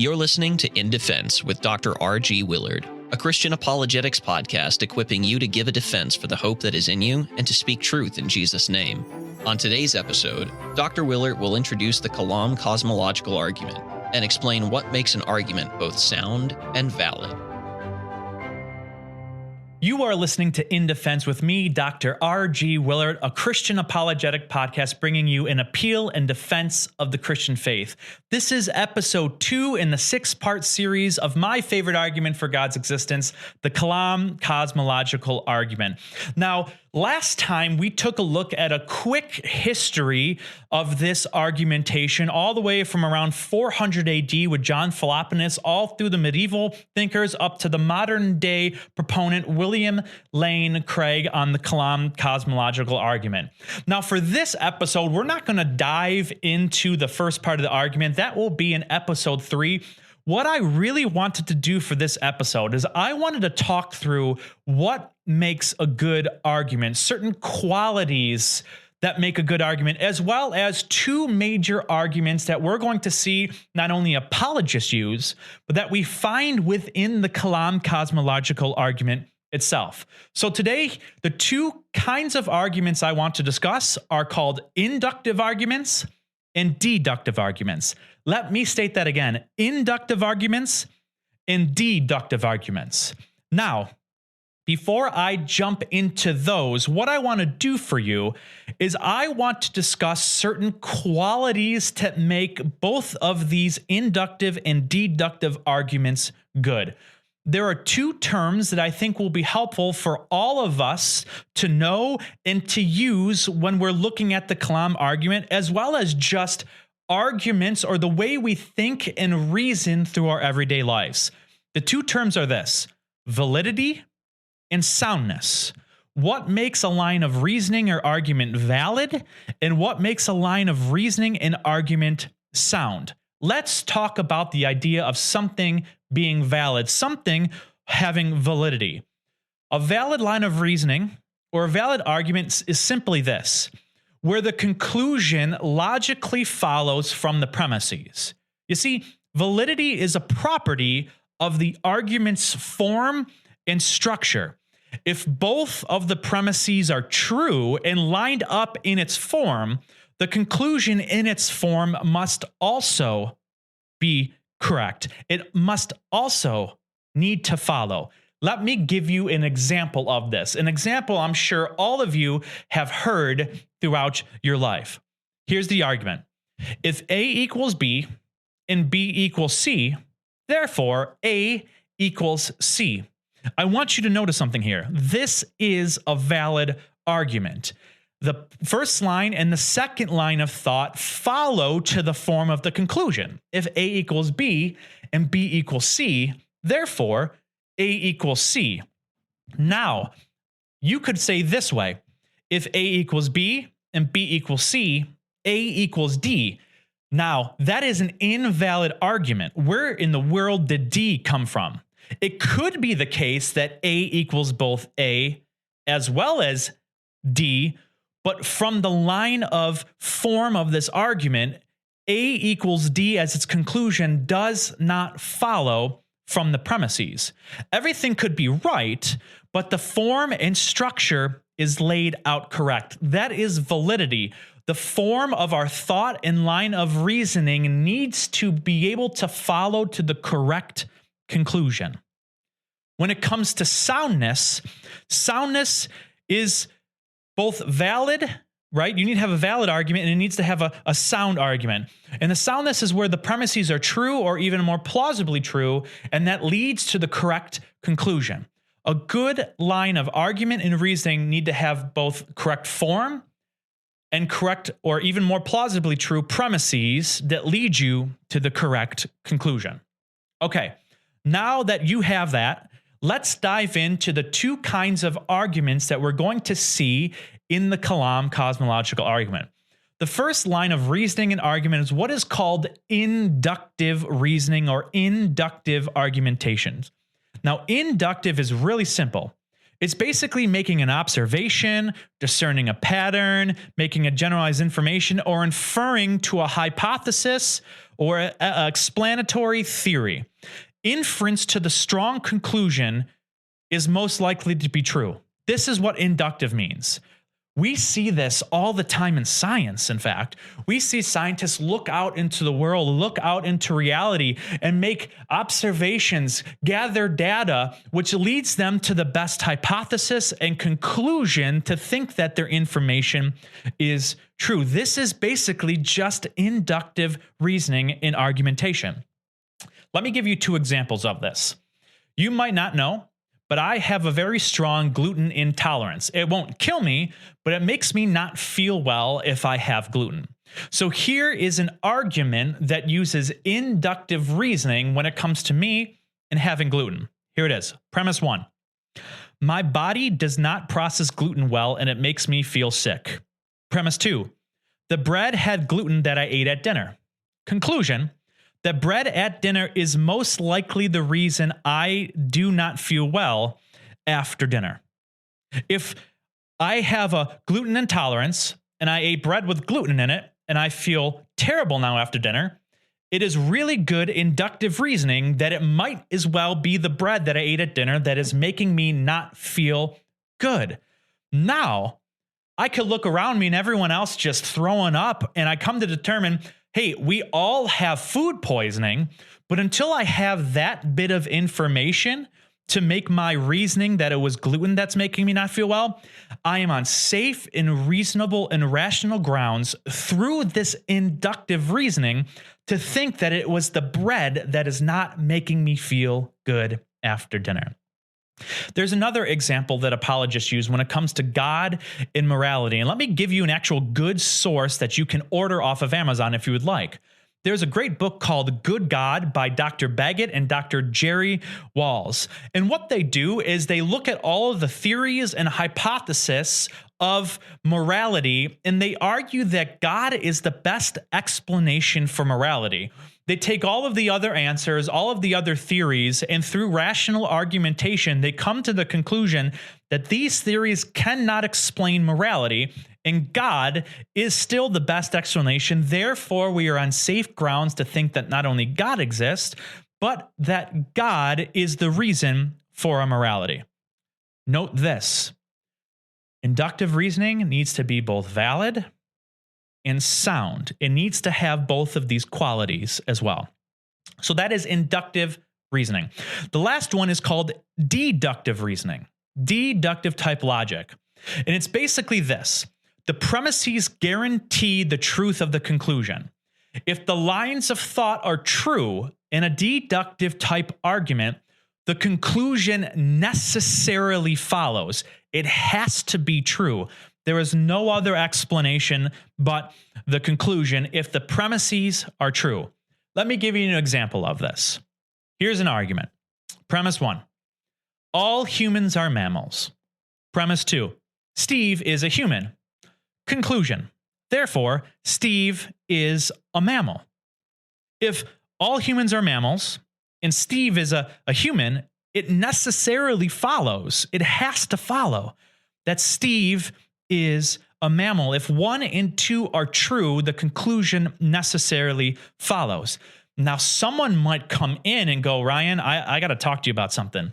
You're listening to In Defense with Dr. R.G. Willard, a Christian apologetics podcast equipping you to give a defense for the hope that is in you and to speak truth in Jesus' name. On today's episode, Dr. Willard will introduce the Kalam Cosmological argument and explain what makes an argument both sound and valid. You are listening to In Defense with me, Dr. R.G. Willard, a Christian apologetic podcast bringing you an appeal and defense of the Christian faith. This is episode 2 in the 6-part series of my favorite argument for God's existence, the Kalam Cosmological argument. Now, last time we took a look at a quick history of this argumentation all the way from around 400 AD with John Philoponus all through the medieval thinkers up to the modern day proponent William Lane Craig on the Kalam Cosmological argument. Now for this episode, we're not going to dive into the first part of the argument. That will be in episode 3. What I really wanted to do for this episode is I wanted to talk through what makes a good argument, certain qualities that make a good argument, as well as 2 major arguments that we're going to see not only apologists use, but that we find within the Kalam Cosmological argument itself. So today, the 2 kinds of arguments I want to discuss are called inductive arguments and deductive arguments. Let me state that again: inductive arguments and deductive arguments. Now, before I jump into those, what I want to do for you is I want to discuss certain qualities that make both of these inductive and deductive arguments good. There are 2 terms that I think will be helpful for all of us to know and to use when we're looking at the Kalam argument, as well as just arguments or the way we think and reason through our everyday lives. The 2 terms are this: validity and soundness. What makes a line of reasoning or argument valid, and what makes a line of reasoning and argument sound? Let's talk about the idea of something being valid, something having validity. A valid line of reasoning or a valid argument is simply this: where the conclusion logically follows from the premises. You see, validity is a property of the argument's form and structure. If both of the premises are true and lined up in its form, the conclusion in its form must also be correct. It must also need to follow. Let me give you an example of this. An example I'm sure all of you have heard throughout your life. Here's the argument: if A equals B and B equals C, therefore A equals C. I want you to notice something here. This is a valid argument. The first line and the second line of thought follow to the form of the conclusion. If A equals B and B equals C, therefore A equals C. Now, you could say this way: if A equals B and B equals C, A equals D. Now, that is an invalid argument. Where in the world did D come from? It could be the case that A equals both A as well as D, but from the line of form of this argument, A equals D as its conclusion does not follow from the premises. Everything could be right, but the form and structure is laid out correct. That is validity. The form of our thought and line of reasoning needs to be able to follow to the correct conclusion. When it comes to soundness, soundness is both valid, right? You need to have a valid argument, and it needs to have a sound argument. And the soundness is where the premises are true or even more plausibly true, and that leads to the correct conclusion. A good line of argument and reasoning need to have both correct form and correct or even more plausibly true premises that lead you to the correct conclusion. Okay, now that you have that, let's dive into the 2 kinds of arguments that we're going to see in the Kalam Cosmological argument. The first line of reasoning and argument is what is called inductive reasoning or inductive argumentations. Now, inductive is really simple. It's basically making an observation, discerning a pattern, making a generalized information, or inferring to a hypothesis or a explanatory theory. Inference to the strong conclusion is most likely to be true. This is what inductive means. We see this all the time in science, in fact. We see scientists look out into the world, look out into reality, and make observations, gather data, which leads them to the best hypothesis and conclusion to think that their information is true. This is basically just inductive reasoning in argumentation. Let me give you two examples of this. You might not know, but I have a very strong gluten intolerance. It won't kill me, but it makes me not feel well if I have gluten. So here is an argument that uses inductive reasoning when it comes to me and having gluten. Here it is. Premise 1. My body does not process gluten well and it makes me feel sick. Premise 2. The bread had gluten that I ate at dinner. Conclusion. The bread at dinner is most likely the reason I do not feel well after dinner. If I have a gluten intolerance and I ate bread with gluten in it and I feel terrible now after dinner, it is really good inductive reasoning that it might as well be the bread that I ate at dinner that is making me not feel good. Now, I could look around me and everyone else just throwing up, and I come to determine, hey, we all have food poisoning, but until I have that bit of information to make my reasoning that it was gluten that's making me not feel well, I am on safe and reasonable and rational grounds through this inductive reasoning to think that it was the bread that is not making me feel good after dinner. There's another example that apologists use when it comes to God and morality. And let me give you an actual good source that you can order off of Amazon if you would like. There's a great book called Good God by Dr. Baggett and Dr. Jerry Walls. And what they do is they look at all of the theories and hypotheses of morality, and they argue that God is the best explanation for morality. They take all of the other answers, all of the other theories, and through rational argumentation, they come to the conclusion that these theories cannot explain morality, and God is still the best explanation. Therefore, we are on safe grounds to think that not only God exists, but that God is the reason for our morality. Note this: inductive reasoning needs to be both valid and sound. It needs to have both of these qualities as well. So that is inductive reasoning. The last one is called deductive reasoning, deductive type logic. And it's basically this: the premises guarantee the truth of the conclusion. If the lines of thought are true in a deductive type argument, the conclusion necessarily follows. It has to be true. There is no other explanation but the conclusion if the premises are true. Let me give you an example of this. Here's an argument. Premise 1. All humans are mammals. Premise 2. Steve is a human. Conclusion. Therefore, Steve is a mammal. If all humans are mammals and Steve is a human, it necessarily follows, it has to follow, that Steve is a mammal. If 1 and 2 are true, the conclusion necessarily follows. Now, someone might come in and go, Ryan, I got to talk to you about something.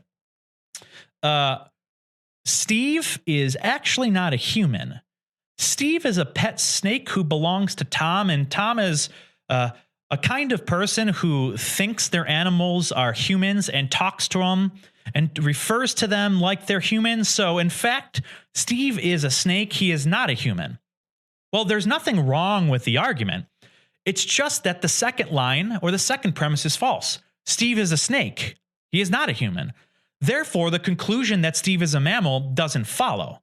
Steve is actually not a human. Steve is a pet snake who belongs to Tom, and Tom is a kind of person who thinks their animals are humans and talks to them and refers to them like they're humans. So, in fact, Steve is a snake. He is not a human. Well, there's nothing wrong with the argument. It's just that the second line or the second premise is false. Steve is a snake. He is not a human. Therefore, the conclusion that Steve is a mammal doesn't follow.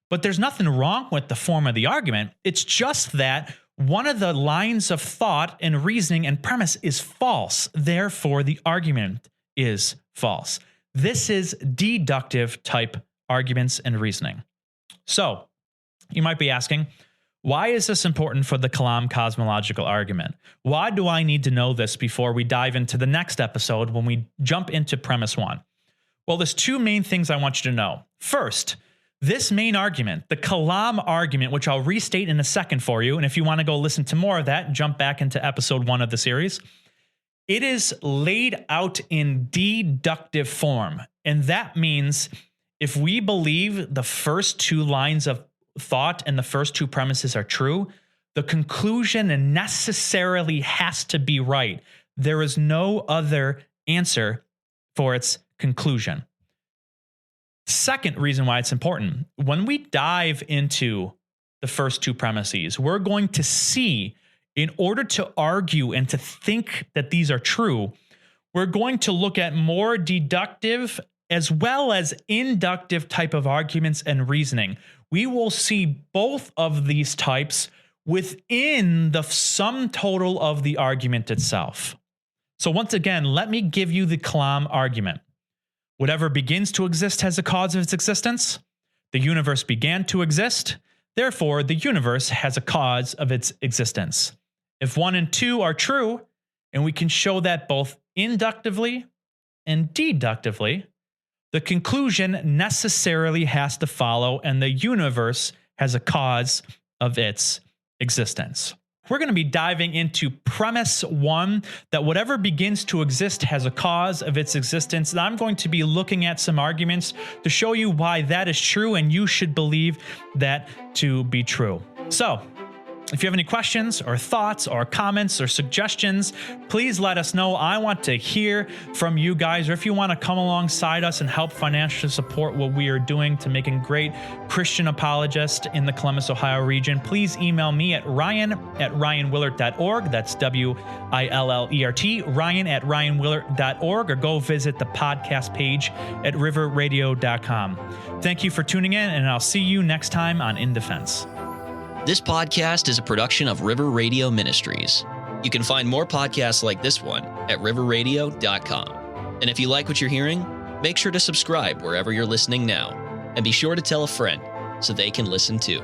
But there's nothing wrong with the form of the argument. It's just that one of the lines of thought and reasoning and premise is false. Therefore, the argument is false. This is deductive type arguments and reasoning. So you might be asking, why is this important for the Kalam cosmological argument? Why do I need to know this before we dive into the next episode when we jump into premise 1? Well, there's two main things I want you to know. First, This main argument, the Kalam argument, which I'll restate in a second for you, and if you want to go listen to more of that, jump back into episode 1 of the series. It is laid out in deductive form, and that means if we believe the first 2 lines of thought and the first 2 premises are true, the conclusion necessarily has to be right. There is no other answer for its conclusion. Second reason why it's important, when we dive into the first 2 premises, we're going to see, in order to argue and to think that these are true, we're going to look at more deductive as well as inductive type of arguments and reasoning. We will see both of these types within the sum total of the argument itself. So once again, let me give you the Kalam argument. Whatever begins to exist has a cause of its existence. The universe began to exist. Therefore, the universe has a cause of its existence. If 1 and 2 are true, and we can show that both inductively and deductively, the conclusion necessarily has to follow, and the universe has a cause of its existence. We're going to be diving into premise 1, that whatever begins to exist has a cause of its existence. And I'm going to be looking at some arguments to show you why that is true, and you should believe that to be true. So, if you have any questions or thoughts or comments or suggestions, please let us know. I want to hear from you guys, or if you want to come alongside us and help financially support what we are doing to making great Christian apologists in the Columbus, Ohio region, please email me at ryan@ryanwillert.org. That's WILLERT, ryan@ryanwillert.org, or go visit the podcast page at riverradio.com. Thank you for tuning in, and I'll see you next time on In Defense. This podcast is a production of River Radio Ministries. You can find more podcasts like this one at riverradio.com. And if you like what you're hearing, make sure to subscribe wherever you're listening now, and be sure to tell a friend so they can listen too.